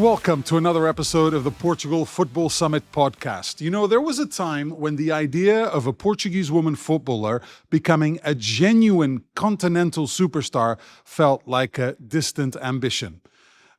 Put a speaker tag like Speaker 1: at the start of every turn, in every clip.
Speaker 1: Welcome to another episode of the Portugal Football Summit Podcast. You know, there was a time when the idea of a Portuguese woman footballer becoming a genuine continental superstar felt like a distant ambition.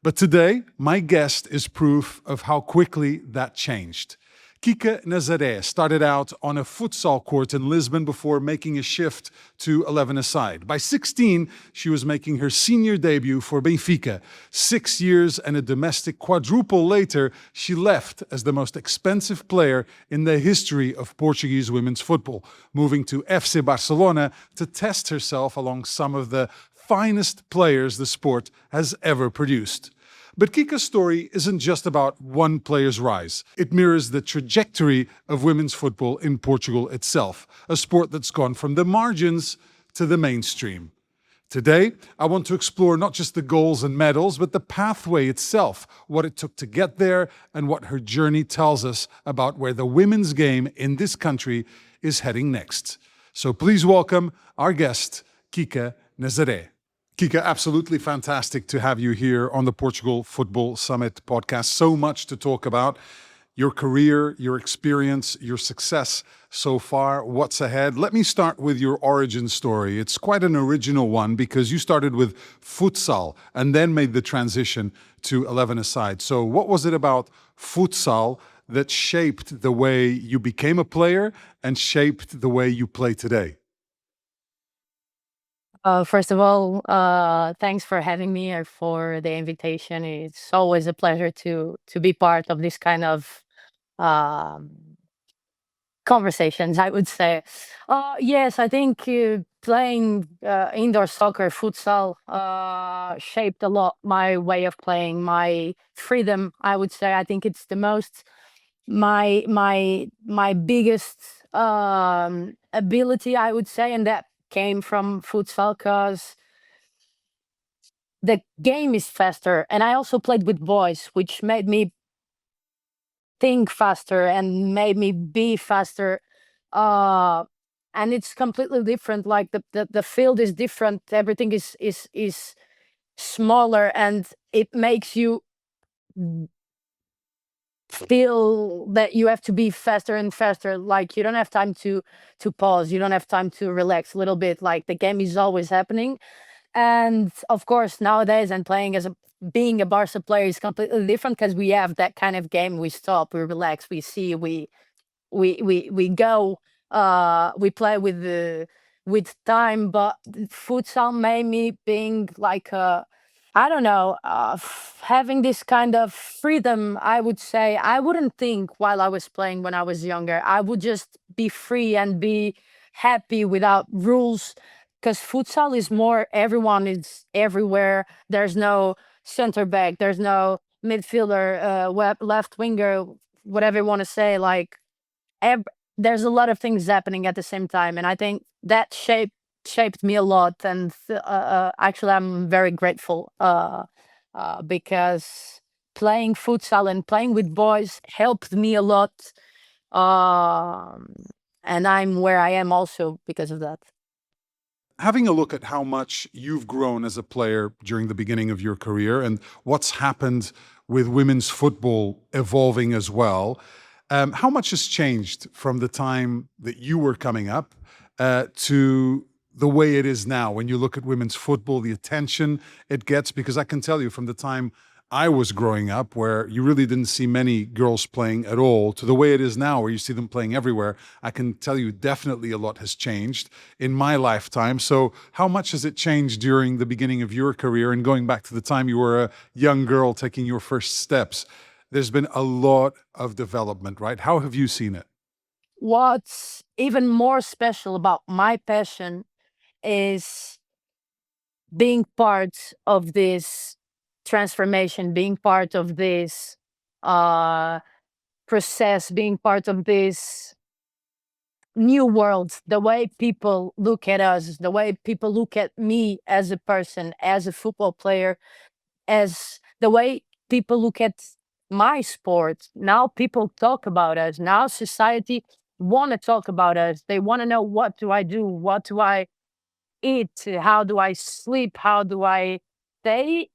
Speaker 1: But today, my guest is proof of how quickly that changed. Kika Nazareth started out on a futsal court in Lisbon before making a shift to 11-a-side. By 16, she was making her senior debut for Benfica. 6 years and a domestic quadruple later, she left as the most expensive player in the history of Portuguese women's football, moving to FC Barcelona to test herself along some of the finest players the sport has ever produced. But Kika's story isn't just about one player's rise. It mirrors the trajectory of women's football in Portugal itself, a sport that's gone from the margins to the mainstream. Today, I want to explore not just the goals and medals, but the pathway itself, what it took to get there, and what her journey tells us about where the women's game in this country is heading next. So please welcome our guest, Kika Nazareth. Kika, absolutely fantastic to have you here on the Portugal Football Summit Podcast. So much to talk about. Your career, your experience, your success so far, what's ahead. Let me start with your origin story. It's quite an original one because you started with futsal and then made the transition to 11-a-side. So what was it about futsal that shaped the way you became a player and shaped the way you play today?
Speaker 2: First of all, thanks for having me or for the invitation. It's always a pleasure to be part of this kind of um, conversations, I would say. Yes, I think playing indoor soccer, futsal, shaped a lot my way of playing, my freedom. I would say. I think it's the most my biggest ability, I would say, and that came from futsal because the game is faster. And I also played with boys, which made me think faster and made me be faster. Uh, and it's completely different. Like the field is different. Everything is smaller, and it makes you feel that you have to be faster and faster. Like you don't have time to pause. You don't have time to relax a little bit. Like the game is always happening. And of course, nowadays, and playing as a being a Barca player is completely different because we have that kind of game. We stop, we relax, we see, we go, we play with time. But futsal made me being like I don't know, having this kind of freedom. I would say I wouldn't think while I was playing when I was younger. I would just be free and be happy without rules because futsal is more everyone is everywhere. There's no center back, there's no midfielder, left winger, whatever you want to say. Like ev- there's a lot of things happening at the same time, and I think that shaped me a lot. And actually, I'm very grateful because playing futsal and playing with boys helped me a lot. Um, and I'm where I am also because of that.
Speaker 1: Having a look at how much you've grown as a player during the beginning of your career and what's happened with women's football evolving as well, how much has changed from the time that you were coming up to the way it is now when you look at women's football, the attention it gets? Because I can tell you from the time I was growing up, where you really didn't see many girls playing at all, to the way it is now, where you see them playing everywhere, I can tell you definitely a lot has changed in my lifetime. So, how much has it changed during the beginning of your career and going back to the time you were a young girl taking your first steps? There's been a lot of development, right? How have you seen it?
Speaker 2: What's even more special about my passion is being part of this transformation, being part of this uh, process, being part of this new world, the way people look at us, the way people look at me as a person, as a football player, as the way people look at my sport. Now people talk about us. Now society want to talk about us. They want to know, what do I do? What do I eat? How do I sleep? How do I they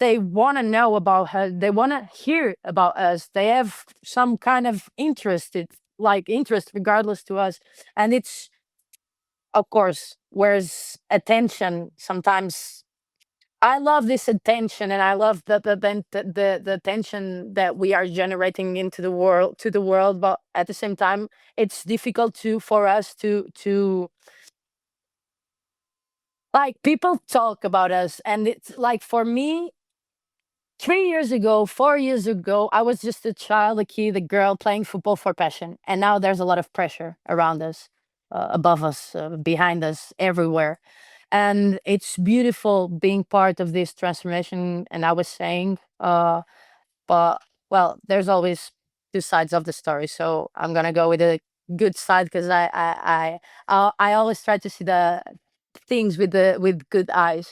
Speaker 2: they want to know about her. They want to hear about us. They have some kind of interest, interest regardless to us. And it's, of course, whereas attention sometimes, I love this attention, and I love the attention that we are generating into the world, to the world. But at the same time, it's difficult to for us to like, people talk about us, and it's like, for me, 3 years ago, 4 years ago, I was just a child, a kid, a girl playing football for passion. And now there's a lot of pressure around us, above us, behind us, everywhere. And it's beautiful being part of this transformation. And I was saying, but well, there's always two sides of the story. So I'm gonna go with the good side, because I always try to see the things with good eyes.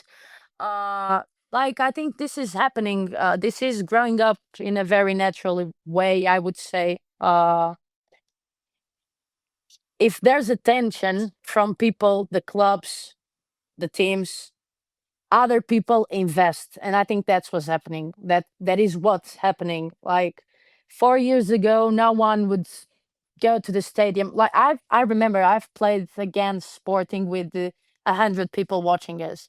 Speaker 2: uh like, I think this is happening, this is growing up in a very natural way, I would say. If there's attention from people, the clubs, the teams, other people invest, and I think that's what's happening. That is what's happening. Like, 4 years ago, no one would go to the stadium. Like, I remember I've played against Sporting with 100 people watching us.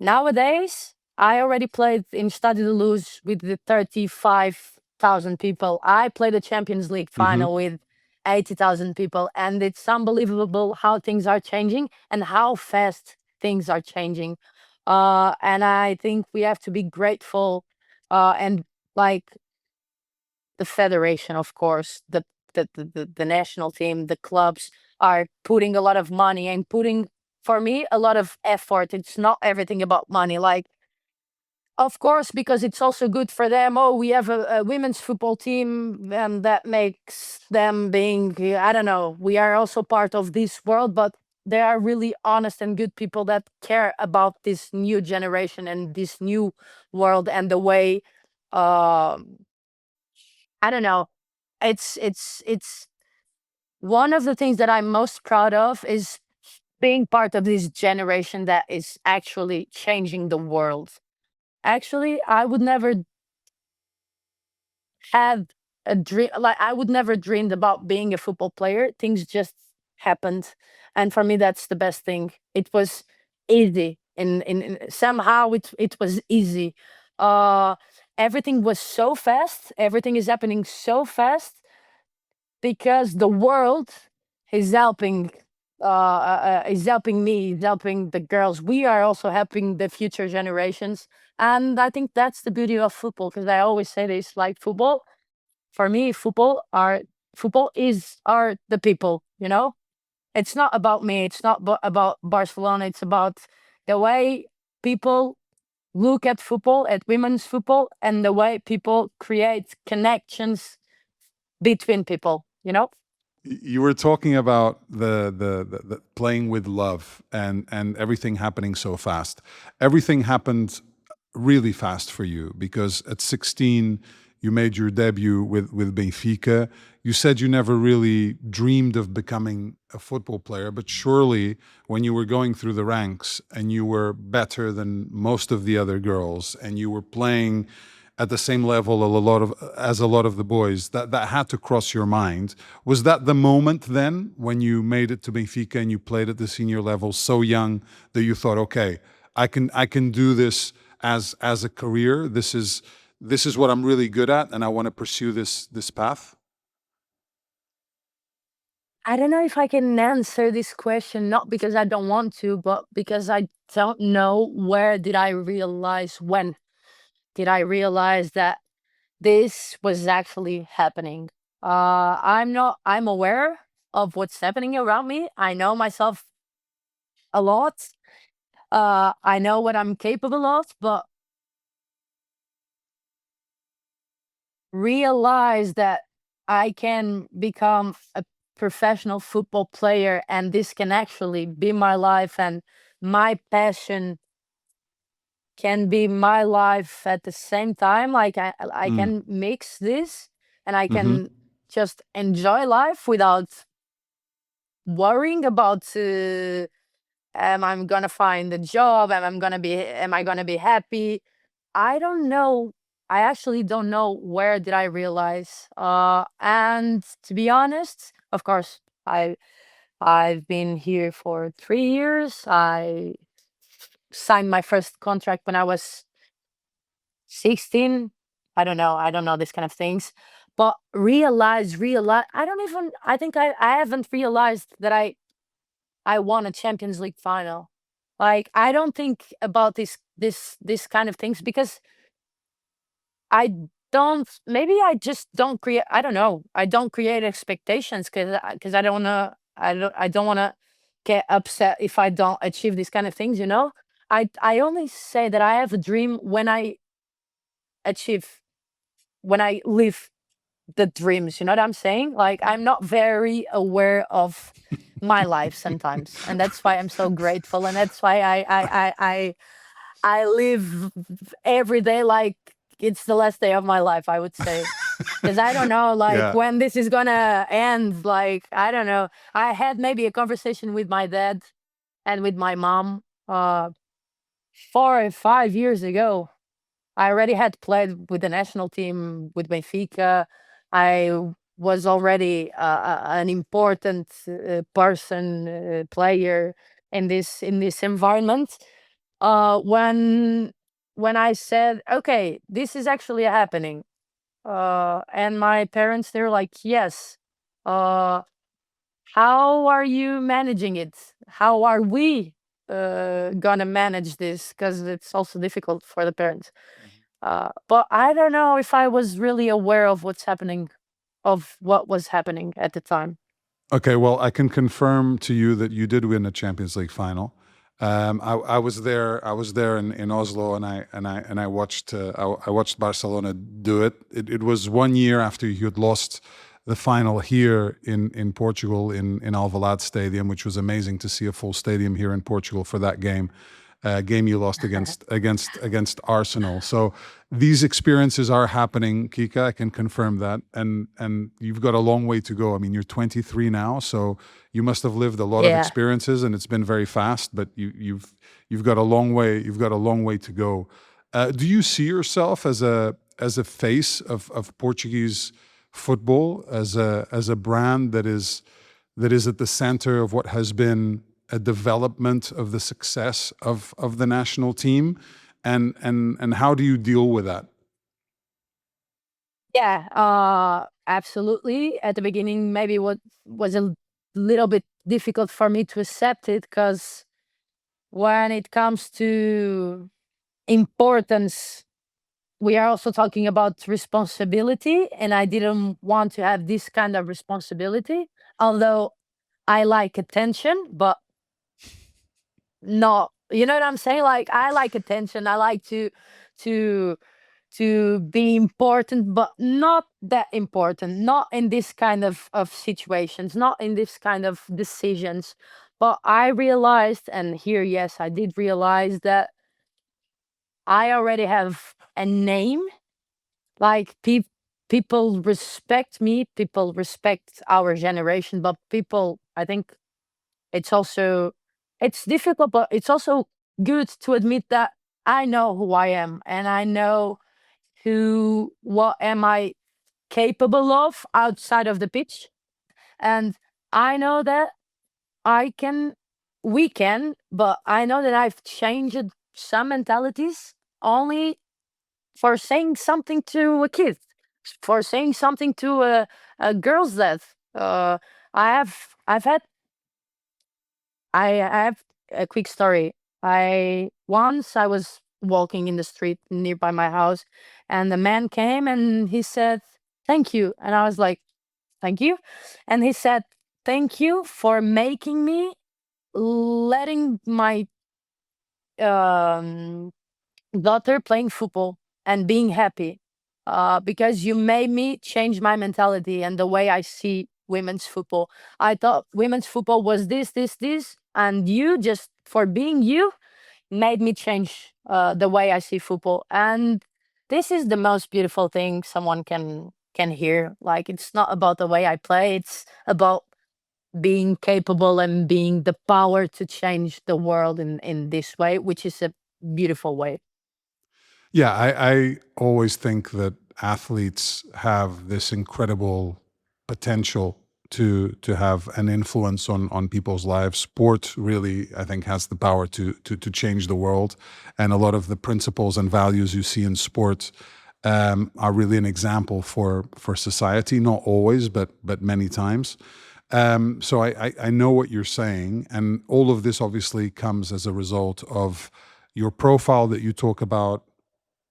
Speaker 2: Nowadays, I already played in Stade de Luz with the 35,000 people. I played a Champions League
Speaker 1: Hmm.
Speaker 2: final with 80,000 people. And it's unbelievable how things are changing and how fast things are changing. And I think we have to be grateful, and like, the federation, of course, the national team, the clubs are putting a lot of money and putting, for me, a lot of effort. It's not everything about money. Like, of course, because it's also good for them. Oh, we have a women's football team, and that makes them being, I don't know, we are also part of this world, but they are really honest and good people that care about this new generation and this new world, and the way, um, I don't know, it's one of the things that I'm most proud of is being part of this generation that is actually changing the world. Actually, I would never had a dream. Like, I would never dreamed about being a football player. Things just happened, and for me, that's the best thing. It was easy, somehow it was easy. Uh, Everything was so fast. Everything is happening so fast because the world is helping. Is helping me, is helping the girls. We are also helping the future generations, and I think that's the beauty of football. Because I always say this, like, football, for me, football is are the people, you know? It's not about me, it's not about Barcelona, it's about the way people look at football, at women's football, and the way people create connections between people, you know?
Speaker 1: You were talking about the playing with love and everything happening so fast. Everything happened really fast for you because at 16 you made your debut with Benfica. You said you never really dreamed of becoming a football player, but surely when you were going through the ranks and you were better than most of the other girls and you were playing at the same level as a lot of the boys, that had to cross your mind. Was that the moment then when you made it to Benfica and you played at the senior level so young that you thought, okay, I can do this as a career. This is what I'm really good at, and I want to pursue this path.
Speaker 2: I don't know if I can answer this question, not because I don't want to, but because I don't know where did I realize, when did I realize that this was actually happening. I'm aware of what's happening around me. I know myself a lot. I know what I'm capable of, but realize that I can become a professional football player, and this can actually be my life, and my passion can be my life at the same time. Like, I
Speaker 1: Mm.
Speaker 2: can mix this, and I
Speaker 1: Hmm.
Speaker 2: can just enjoy life without worrying about, am I gonna find a job? Am I gonna be happy? I don't know. I actually don't know where did I realize. And to be honest, of course, I've been here for 3 years. I signed my first contract when I was 16. I don't know. I don't know these kind of things. But realize, I don't even, I think I haven't realized that I won a Champions League final. Like, I don't think about this kind of things because I don't, maybe I just don't create, I don't know. I don't create expectations because I don't wanna, I don't wanna get upset if I don't achieve these kind of things, you know? I only say that I have a dream when I achieve, when I live the dreams, you know what I'm saying? Like, I'm not very aware of my life sometimes, and that's why I'm so grateful, and that's why I live every day like it's the last day of my life, I would say. Because I don't know, like,
Speaker 1: Yeah.
Speaker 2: when this is gonna end. Like, I don't know. I had maybe a conversation with my dad and with my mom 4 or 5 years ago. I already had played with the national team with Benfica. I was already an important person, player in this environment. When I said, "Okay, this is actually happening," and my parents, they're like, "Yes. Uh, how are you managing it? How are we gonna manage this? Because it's also difficult for the parents." But I don't know if I was really aware of what's happening, of what was happening at the time.
Speaker 1: Okay, well, I can confirm to you that you did win a Champions League final. I was there. I was there in Oslo, and I watched. I watched Barcelona do it. It was 1 year after you had lost the final here in Portugal in Alvalade Stadium, which was amazing to see a full stadium here in Portugal for that game. Game you lost against Arsenal. So these experiences are happening, Kika. I can confirm that, and you've got a long way to go. I mean, you're 23 now, so you must have lived a lot of
Speaker 2: Yeah.
Speaker 1: experiences, and it's been very fast. But you've got a long way. You've got a long way to go. Do you see yourself as a face of Portuguese football, as a brand that is at the center of what has been a development of the success of the national team, and how do you deal with that?
Speaker 2: Yeah, absolutely. At the beginning, maybe what was a little bit difficult for me to accept it because when it comes to importance, we are also talking about responsibility, and I didn't want to have this kind of responsibility. Although I like attention, but not, you know what I'm saying? Like, I like attention. I like to to be important, but not that important, not in this kind of situations, not in this kind of decisions. But I realized, and here, yes, I did realize that I already have a name. Like, people respect me, people respect our generation, but people, I think it's also, it's difficult, but it's also good to admit that I know who I am, and I know who, what am I capable of outside of the pitch. And I know that I can, we can, but I know that I've changed some mentalities only for saying something to a kid, for saying something to a girl's dad. I've had, I have a quick story. I was walking in the street nearby my house, and the man came and he said, "Thank you." And I was like, "Thank you." And he said, "Thank you for making me, letting my um, daughter playing football and being happy, because you made me change my mentality and the way I see women's football. I thought women's football was this, and you, just for being you, made me change the way I see football." And this is the most beautiful thing someone can hear. Like, it's not about the way I play; it's about being capable and being the power to change the world in this way, which is a beautiful way.
Speaker 1: Yeah, I always think that athletes have this incredible potential to have an influence on people's lives. Sport really, I think, has the power to change the world, and a lot of the principles and values you see in sport are really an example for society. Not always, but many times. So I know what you're saying, and all of this obviously comes as a result of your profile that you talk about,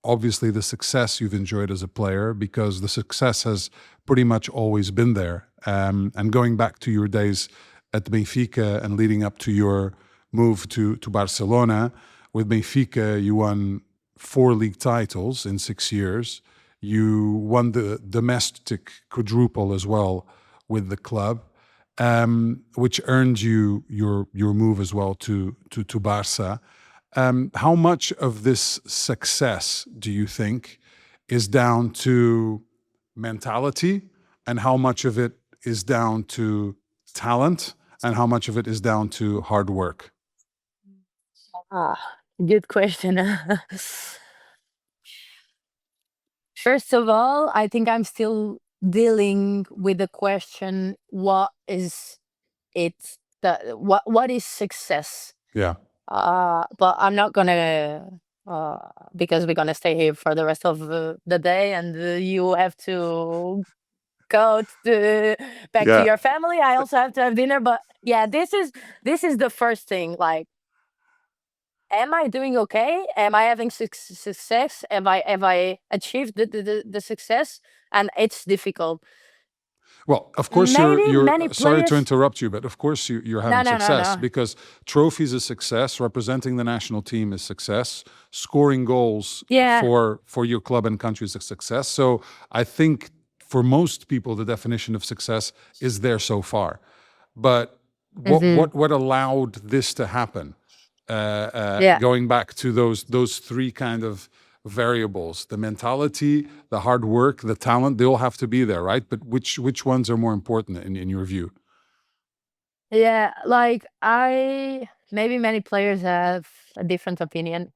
Speaker 1: obviously the success you've enjoyed as a player, because the success has pretty much always been there. And going back to your days at Benfica and leading up to your move to Barcelona, with Benfica, you won 4 league titles in 6 years. You won the domestic quadruple as well with the club, which earned you your move as well to Barca. How much of this success do you think is down to mentality, and how much of it is down to talent, and how much of it is down to hard work?
Speaker 2: Ah, good question. First of all, I think I'm still dealing with the question, what is it, what is success?
Speaker 1: Yeah.
Speaker 2: But I'm not gonna, uh, because we're gonna stay here for the rest of the day, and you have to go back to
Speaker 1: Yeah.
Speaker 2: your family. I also have to have dinner. But yeah, this is the first thing. Like, am I doing okay? Am I having success? Have I achieved the success? And it's difficult.
Speaker 1: Well, of course,
Speaker 2: Maybe
Speaker 1: you're
Speaker 2: many
Speaker 1: sorry to
Speaker 2: players.
Speaker 1: interrupt you, but of course you're
Speaker 2: No,
Speaker 1: having
Speaker 2: no, no,
Speaker 1: success,
Speaker 2: no.
Speaker 1: because trophies is success, representing the national team is success, scoring goals
Speaker 2: Yeah.
Speaker 1: for your club and country is a success. So I think for most people, the definition of success is there so far. But
Speaker 2: Hmm.
Speaker 1: what allowed this to happen?
Speaker 2: Yeah.
Speaker 1: Going back to those three kind of variables: the mentality, the hard work, the talent. They all have to be there, right? But which ones are more important in your view?
Speaker 2: Yeah. Like, I maybe many players have a different opinion.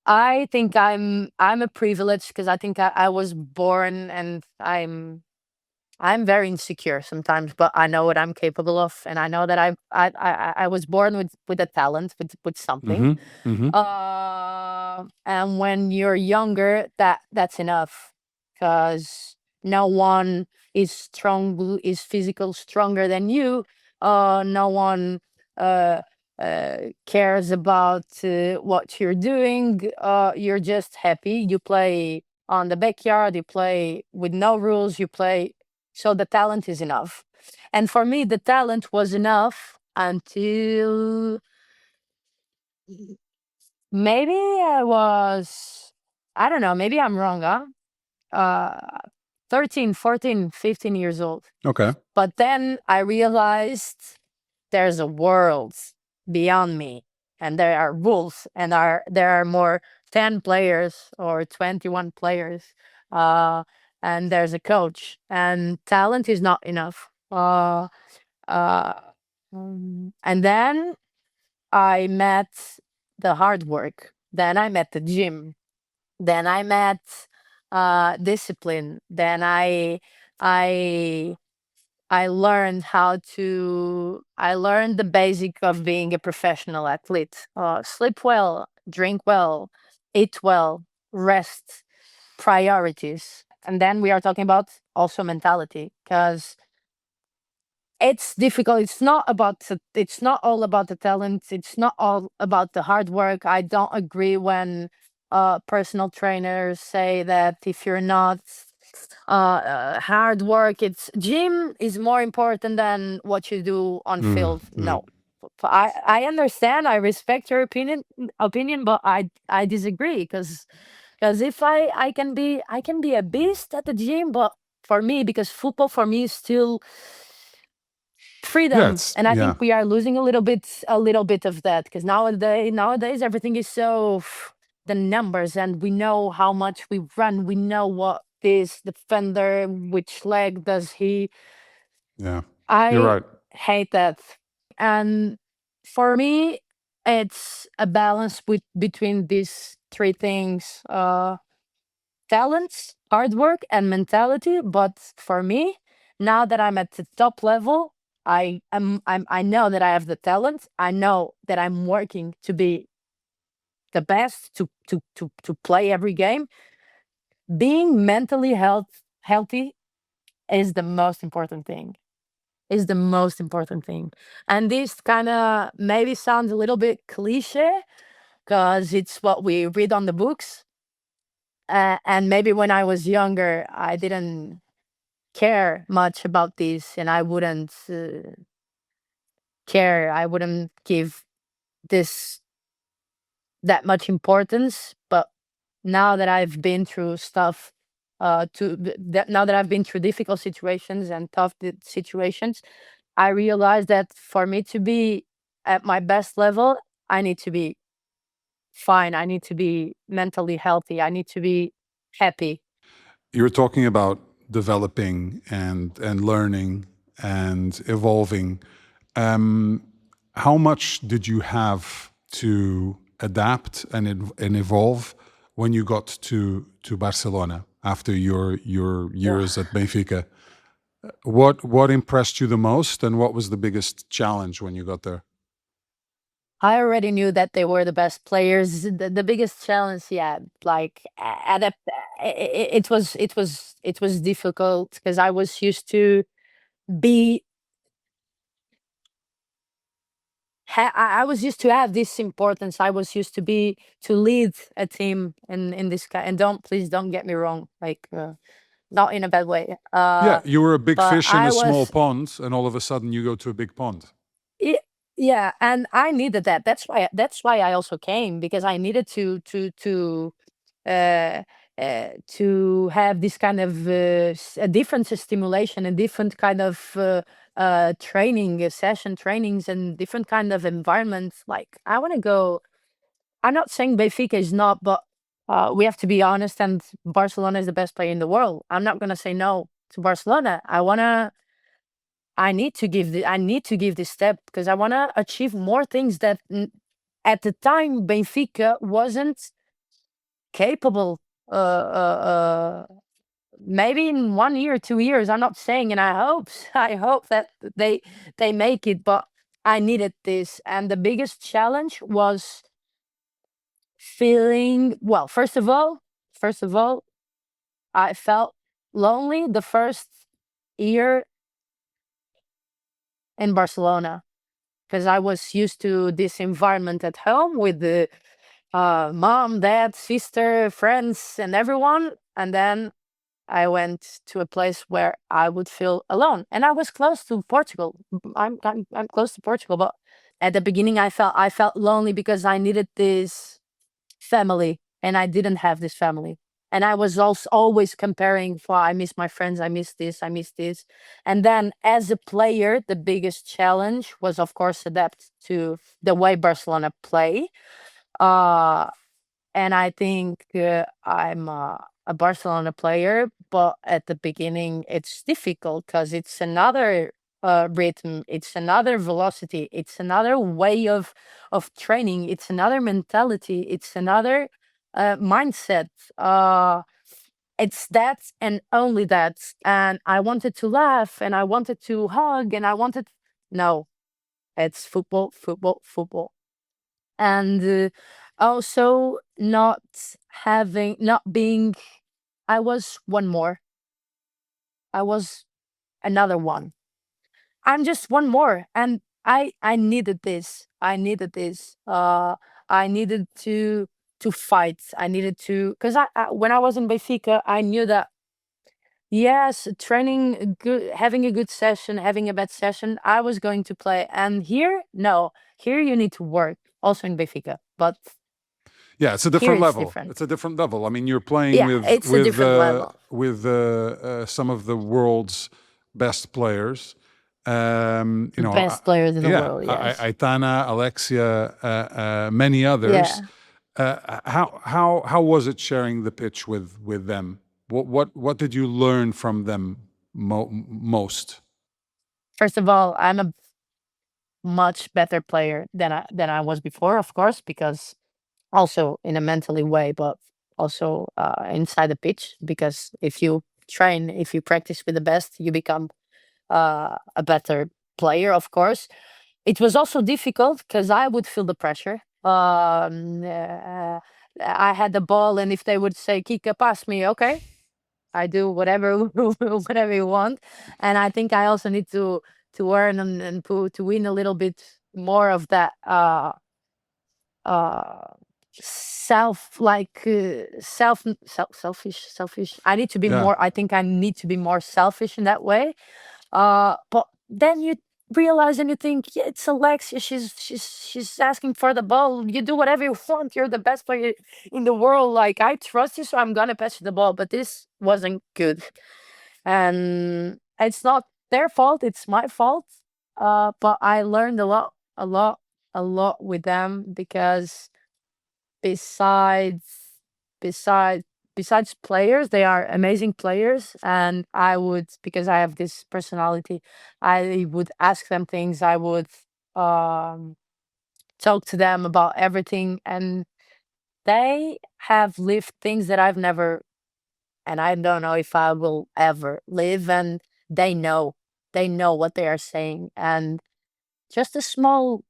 Speaker 2: I think I'm a privilege because I think I was born, and I'm very insecure sometimes, but I know what I'm capable of, and I know that I was born with a talent, with something.
Speaker 1: Mm-hmm. Mm-hmm.
Speaker 2: And when you're younger, that's enough, because no one is physical stronger than you. No one uh, cares about what you're doing. You're just happy. You play on the backyard. You play with no rules. You play, so the talent is enough. And for me, the talent was enough until maybe I was, I don't know, maybe I'm wrong, huh? Uh, 13, 14, 15 years old.
Speaker 1: Okay.
Speaker 2: But then I realized there's a world beyond me, and there are rules, and there are more 10 players or 21 players. Uh, and there's a coach, and talent is not enough. Uh, and then I met the hard work. Then I met the gym. Then I met discipline. Then I I learned how to. I learned the basic of being a professional athlete. Sleep well, drink well, eat well, rest, priorities, and then we are talking about also mentality, because it's difficult. It's not all about the talent. It's not all about the hard work. I don't agree when personal trainers say that if you're not hard work, it's gym is more important than what you do on field.
Speaker 1: Mm.
Speaker 2: No. I understand, I respect your opinion, but I disagree, because if I can be a beast at the gym, but for me, because football for me is still
Speaker 1: Yeah.
Speaker 2: freedom,
Speaker 1: It's
Speaker 2: and I
Speaker 1: yeah.
Speaker 2: think we are losing a little bit of that, because nowadays everything is so the numbers, and we know how much we run, we know what this defender, which leg does he.
Speaker 1: Yeah. You're
Speaker 2: I
Speaker 1: right.
Speaker 2: hate that. And for me, it's a balance between these three things: talents, hard work, and mentality. But for me, now that I'm at the top level, I know that I have the talent. I know that I'm working to be the best to play every game. Being mentally healthy is the most important thing. Is the most important thing. And this kind of maybe sounds a little bit cliche because it's what we read on the books. And maybe when I was younger, I didn't care much about this, and I wouldn't care. I wouldn't give this that much importance. But now that I've been through stuff, now that I've been through difficult situations and tough situations, I realized that for me to be at my best level, I need to be fine. I need to be mentally healthy. I need to be happy.
Speaker 1: You're talking about developing and learning and evolving. Um, how much did you have to adapt and evolve when you got to Barcelona after your years at Benfica? What impressed you the most, and what was the biggest challenge when you got there?
Speaker 2: I already knew that they were the best players. The biggest challenge, yeah, like adapt. It was difficult because I was used to be. I was used to have this importance. I was used to be to lead a team in this kind. And don't get me wrong, like not in a bad way.
Speaker 1: Yeah, you were a big
Speaker 2: But
Speaker 1: fish in
Speaker 2: I
Speaker 1: a small
Speaker 2: was.
Speaker 1: pond, and all of a sudden you go to a big pond.
Speaker 2: Yeah, yeah, and I needed that. That's why I also came, because I needed uh, to have this kind of a different stimulation, a different kind of training session trainings, and different kind of environments. Like I want to go. I'm not saying Benfica is not, but we have to be honest. And Barcelona is the best player in the world. I'm not gonna say no to Barcelona. I need to give this step because I want to achieve more things that at the time Benfica wasn't capable. Uh, uh, uh, Maybe in 1 year, 2 years. I'm not saying, and I hope I hope that they make it. But I needed this, and the biggest challenge was feeling well. First of all, I felt lonely the first year in Barcelona, because I was used to this environment at home with the mom, dad, sister, friends, and everyone. And then I went to a place where I would feel alone. And I was close to Portugal. I'm close to Portugal, but at the beginning I felt lonely because I needed this family, and I didn't have this family. And I was also always comparing, for I miss my friends, I miss this, I miss this. And then as a player, the biggest challenge was, of course, adapt to the way Barcelona play. Uh, and I think I'm a Barcelona player, but at the beginning it's difficult because it's another rhythm, it's another velocity, it's another way of training, it's another mentality, it's another mindset. It's that and only that. And I wanted to laugh, and I wanted to hug, and I wanted. No, it's football, football, football. And also not being. I was one more. I was another one. I'm just one more, and I needed this. I needed this. I needed to fight. I needed to, because I when I was in Benfica, I knew that yes, training good, having a good session, having a bad session, I was going to play. And here, no, here you need to work. Also in Benfica, but
Speaker 1: Yeah, it's a
Speaker 2: here
Speaker 1: different
Speaker 2: it's
Speaker 1: level.
Speaker 2: different.
Speaker 1: It's a different level. I mean, you're playing
Speaker 2: Yeah, it's a different level.
Speaker 1: with some of the world's best players. You know,
Speaker 2: Best players in the
Speaker 1: yeah,
Speaker 2: world. Yes.
Speaker 1: Aitana, Alexia, many others.
Speaker 2: Yeah.
Speaker 1: How was it sharing the pitch with them? What did you learn from them most?
Speaker 2: First of all, I'm a much better player than I was before, of course, because also in a mentally way, but also inside the pitch. Because if you train, if you practice with the best, you become a better player, of course. It was also difficult because I would feel the pressure. I had the ball, and if they would say, Kika, pass me, okay, I do whatever whatever you want. And I think I also need to earn to win a little bit more of that uh selfish. I need to be
Speaker 1: Yeah.
Speaker 2: more, I think I need to be more selfish in that way. But then you realize and you think, yeah, it's Alexia. She's asking for the ball. You do whatever you want. You're the best player in the world. Like, I trust you, so I'm gonna pass you the ball. But this wasn't good, and it's not their fault. It's my fault. But I learned a lot with them because besides besides besides players, they are amazing players. And I would, because I have this personality, I would ask them things. I would um talk to them about everything, and they have lived things that I've never, and I don't know if I will ever live. And they know what they are saying. And just a small,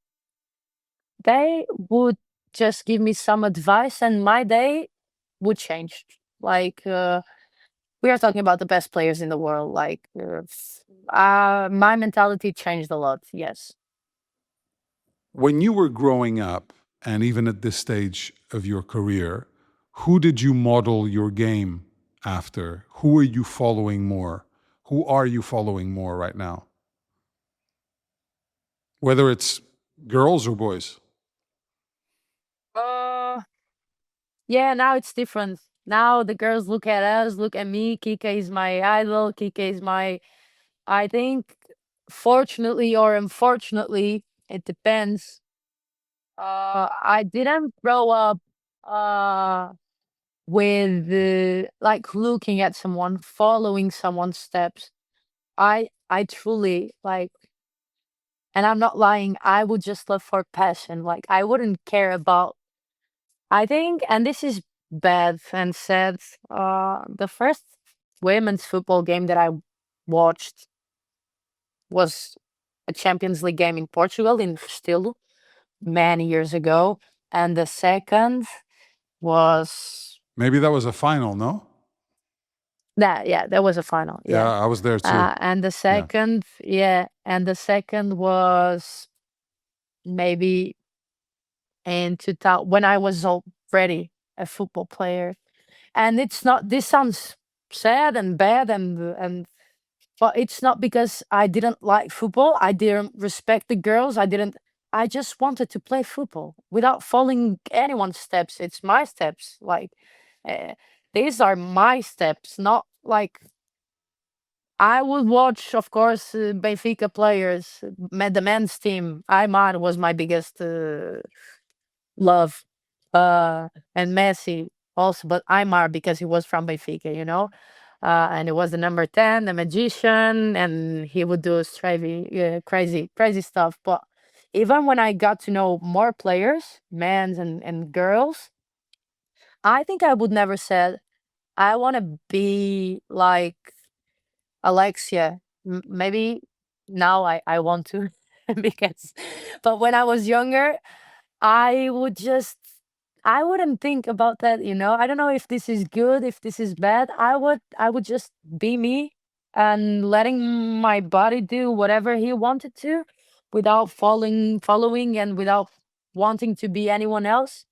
Speaker 2: they would just give me some advice, and my day would change. Like, we are talking about the best players in the world. Like, my mentality changed a lot. Yes.
Speaker 1: When you were growing up, and even at this stage of your career, who did you model your game after? Who are you following more? Who are you following more right now? Whether it's girls or boys.
Speaker 2: Uh, yeah. Now it's different. Now the girls look at us, look at me. Kika is my idol. Kika is my. I think, fortunately or unfortunately, it depends. I didn't grow up uh with like looking at someone, following someone's steps. I truly like, and I'm not lying, I would just love for passion. Like, I wouldn't care about, I think, and this is bad and sad, the first women's football game that I watched was a Champions League game in Portugal, in still many years ago. And the second was
Speaker 1: Maybe that was a final, no?
Speaker 2: that, yeah, that was a final.
Speaker 1: Yeah,
Speaker 2: Yeah.
Speaker 1: I was there too.
Speaker 2: And the
Speaker 1: Yeah.
Speaker 2: second, yeah, and the second was maybe in 2000, when I was already a football player. And it's not, this sounds sad and bad, and but it's not because I didn't like football. I didn't respect the girls. I just wanted to play football without following anyone's steps. It's my steps. Like, uh, these are my steps, not like, I would watch, of course, Benfica players, the men's team. Aymar was my biggest love, and Messi also, but Aymar because he was from Benfica, and it was the number 10, the magician, and he would do crazy stuff. But even when I got to know more players, men's and girls, I think I would never said I want to be like Alexia. Maybe now I want to because, but when I was younger, I would just, I wouldn't think about that. I don't know if this is good, if this is bad. I would just be me and letting my body do whatever he wanted to, without following and without wanting to be anyone else.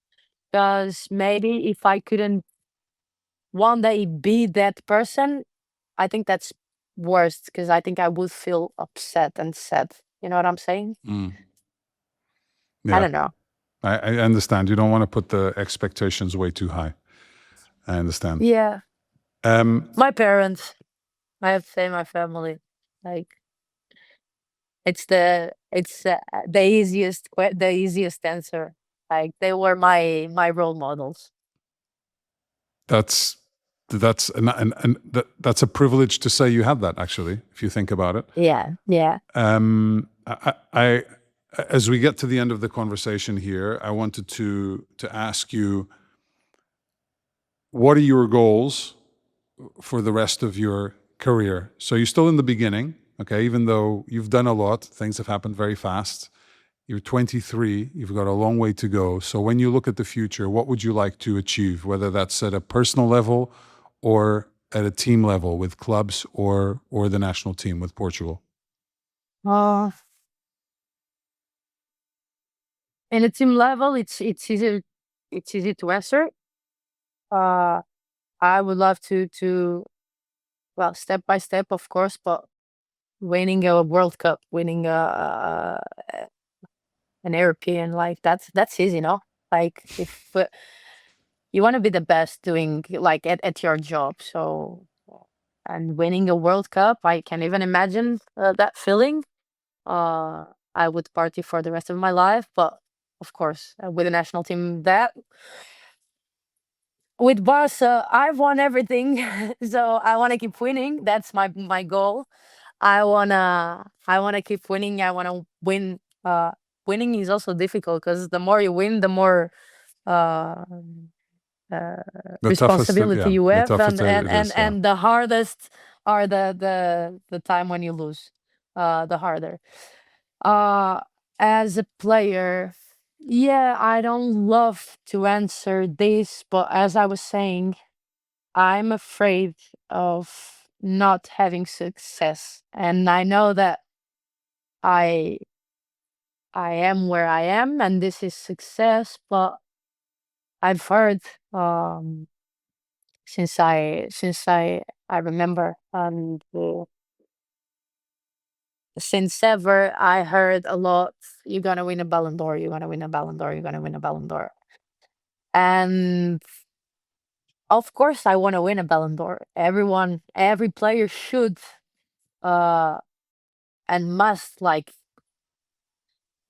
Speaker 2: Because maybe if I couldn't one day be that person, I think that's worst, because I think I would feel upset and sad. You know what I'm saying?
Speaker 1: Mm.
Speaker 2: I
Speaker 1: Yeah.
Speaker 2: don't know.
Speaker 1: I understand. You don't want to put the expectations way too high. I understand.
Speaker 2: Yeah.
Speaker 1: Um,
Speaker 2: My parents, I have to say my family, like, it's the easiest answer. Like, they were my role models.
Speaker 1: that's that's a privilege to say you have that. Actually, if you think about it,
Speaker 2: Yeah, yeah.
Speaker 1: I As we get to the end of the conversation here, I wanted to ask you, what are your goals for the rest of your career? So you're still in the beginning, okay? Even though you've done a lot, things have happened very fast. You're 23, you've got a long way to go. So when you look at the future, what would you like to achieve, whether that's at a personal level or at a team level with clubs or the national team with Portugal?
Speaker 2: Uh, in a team level, it's easy to answer. Uh, I would love to well, step by step, of course, but winning a World Cup, winning an European, like that's easy, no? Like if you want to be the best doing like at your job, so and winning a World Cup, I can even imagine that feeling. Uh, I would party for the rest of my life, but of course, with the national team, that with Barca, I've won everything, so I want to keep winning. That's my goal. I wanna keep winning. I wanna win. Winning is also difficult because the more you win, the more uh, uh,
Speaker 1: The toughest,
Speaker 2: responsibility
Speaker 1: yeah,
Speaker 2: you
Speaker 1: the
Speaker 2: have,
Speaker 1: toughest
Speaker 2: and and
Speaker 1: it
Speaker 2: and
Speaker 1: is, yeah.
Speaker 2: and the hardest are the time when you lose. The harder. Uh, as a player, yeah, I don't love to answer this, but as I was saying, I'm afraid of not having success, and I know that I I am where I am, and this is success. But I've heard since I remember, and since ever I heard a lot. You're gonna win a Ballon d'Or. You're gonna win a Ballon d'Or. You're gonna win a Ballon d'Or. And of course, I want to win a Ballon d'Or. Every player should uh and must, like,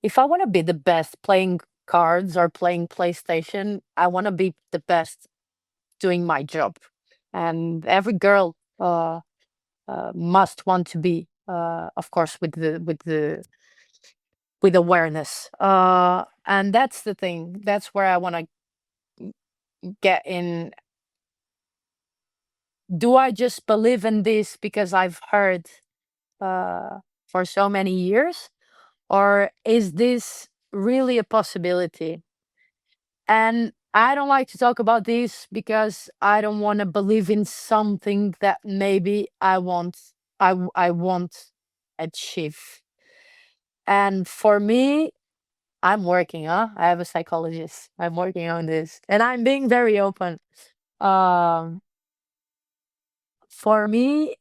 Speaker 2: if I want to be the best playing cards or playing PlayStation, I want to be the best doing my job. And every girl must want to be, of course, with awareness. And that's the thing. That's where I want to get in. Do I just believe in this because I've heard for so many years, or is this really a possibility? And I don't like to talk about this because I don't want to believe in something that maybe I won't achieve. And for me, I'm working, huh? I have a psychologist. I'm working on this. And I'm being very open. Um for me,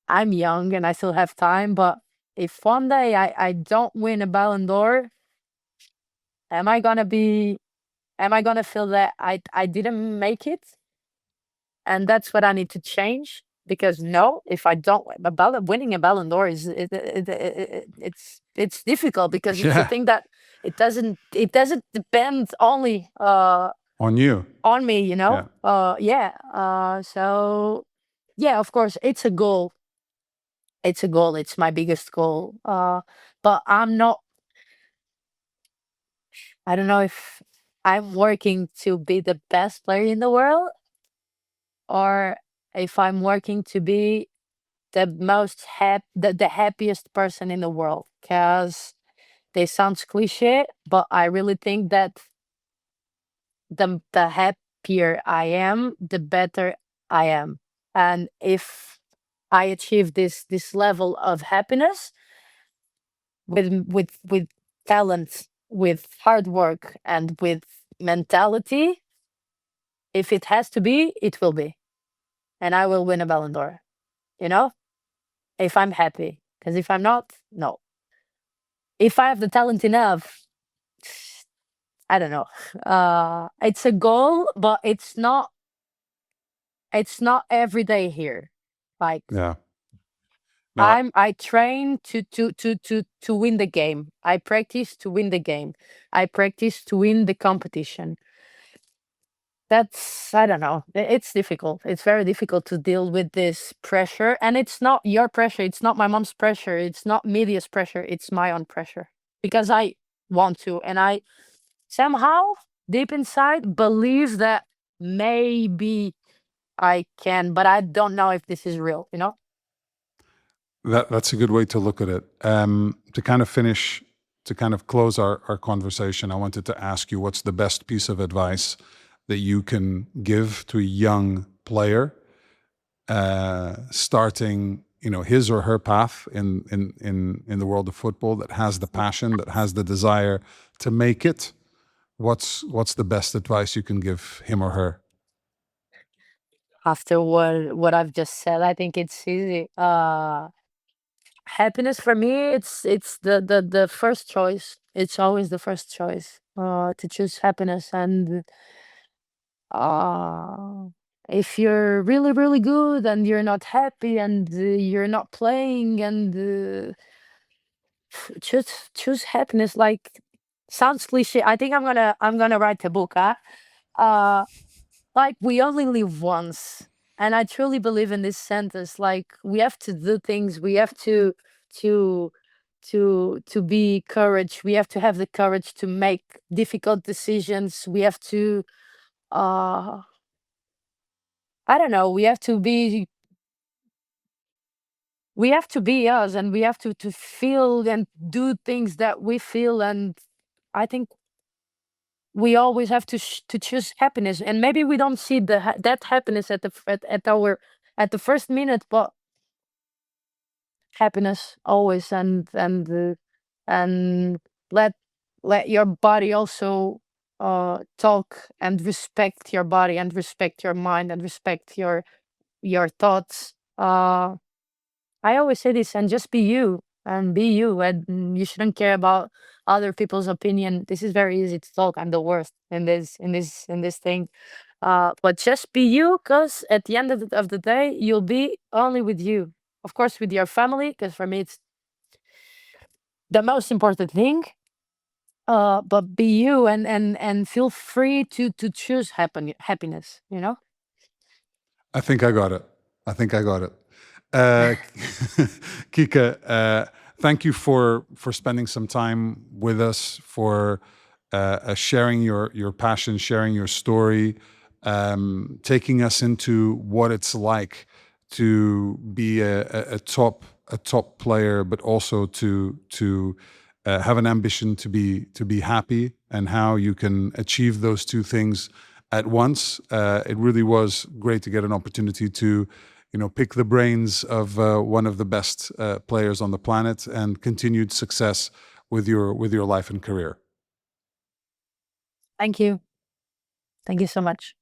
Speaker 2: I'm young and I still have time, but if one day I don't win a Ballon d'Or, am I gonna be am I gonna feel that I didn't make it? And that's what I need to change, because no, if I don't winning a Ballon d'Or is it's difficult, because it's a
Speaker 1: Yeah,
Speaker 2: thing that it doesn't depend only
Speaker 1: on you.
Speaker 2: on me, you
Speaker 1: Yeah.
Speaker 2: know. Yeah. So yeah, of course, it's a goal. It's a goal. It's my biggest goal. But I'm not. I don't know if I'm working to be the best player in the world, or if I'm working to be the happiest person in the world. Because they sounds cliche, but I really think that the happier I am, the better I am. And if I achieve this level of happiness with talent, with hard work, and with mentality, if it has to be, it will be, and I will win a Ballon d'Or. You know, if I'm happy, because if I'm not, no. If I have the talent enough, I don't know. It's a goal, but it's not every day here. Like,
Speaker 1: Yeah. Now,
Speaker 2: I train to win the game. I practice to win the game. I practice to win the competition. That's, I don't know. It's difficult. It's very difficult to deal with this pressure. And it's not your pressure. It's not my mom's pressure. It's not media's pressure. It's my own pressure because I want to. And I somehow, deep inside, believe that maybe I can, but I don't know if this is real, you know?
Speaker 1: That's a good way to look at it. To kind of close our conversation, I wanted to ask you, what's the best piece of advice that you can give to a young player starting, his or her path in the world of football, that has the passion, that has the desire to make it? What's the best advice you can give him or her?
Speaker 2: After what I've just said, I think it's easy. Happiness for me, it's the first choice. It's always the first choice. To choose happiness. And uh if you're really, really good and you're not happy and you're not playing, and choose happiness. Like, sounds cliche. I think I'm gonna write a book, huh? Uh like, we only live once. And I truly believe in this sentence. Like, we have to do things. We have to to be courage. We have to have the courage to make difficult decisions. We have to uh I don't know, we have to be us, and we have to feel and do things that we feel. And I think we always have to choose happiness. And maybe we don't see that happiness at the first minute, but happiness always. And let your body also talk, and respect your body, and respect your mind, and respect your thoughts. I always say this, and just be you, and be you, and you shouldn't care about other people's opinion. This is very easy to talk. I'm the worst in this thing. But just be you, because at the end of the day, you'll be only with you. Of course, with your family, because for me it's the most important thing. But be you, and feel free to choose happiness. You know.
Speaker 1: I think I got it. I think I got it. Uh, Kika, thank you for spending some time with us, for sharing your passion, sharing your story, taking us into what it's like to be a top player, but also to have an ambition to be happy, and how you can achieve those two things at once. It really was great to get an opportunity to, pick the brains of one of the best players on the planet, and continued success with your life and career.
Speaker 2: Thank you. Thank you so much.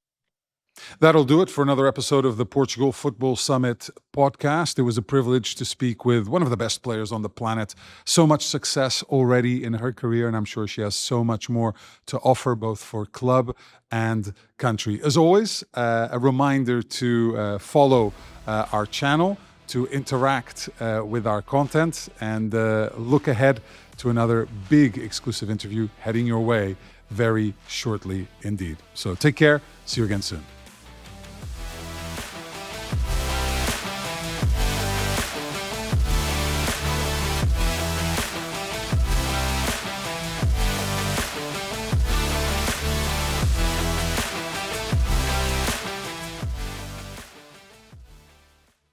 Speaker 1: That'll do it for another episode of the Portugal Football Summit Podcast. It was a privilege to speak with one of the best players on the planet. So much success already in her career, and I'm sure she has so much more to offer, both for club and country. As always, a reminder to follow our channel, to interact with our content, and look ahead to another big exclusive interview heading your way very shortly indeed. So take care. See you again soon.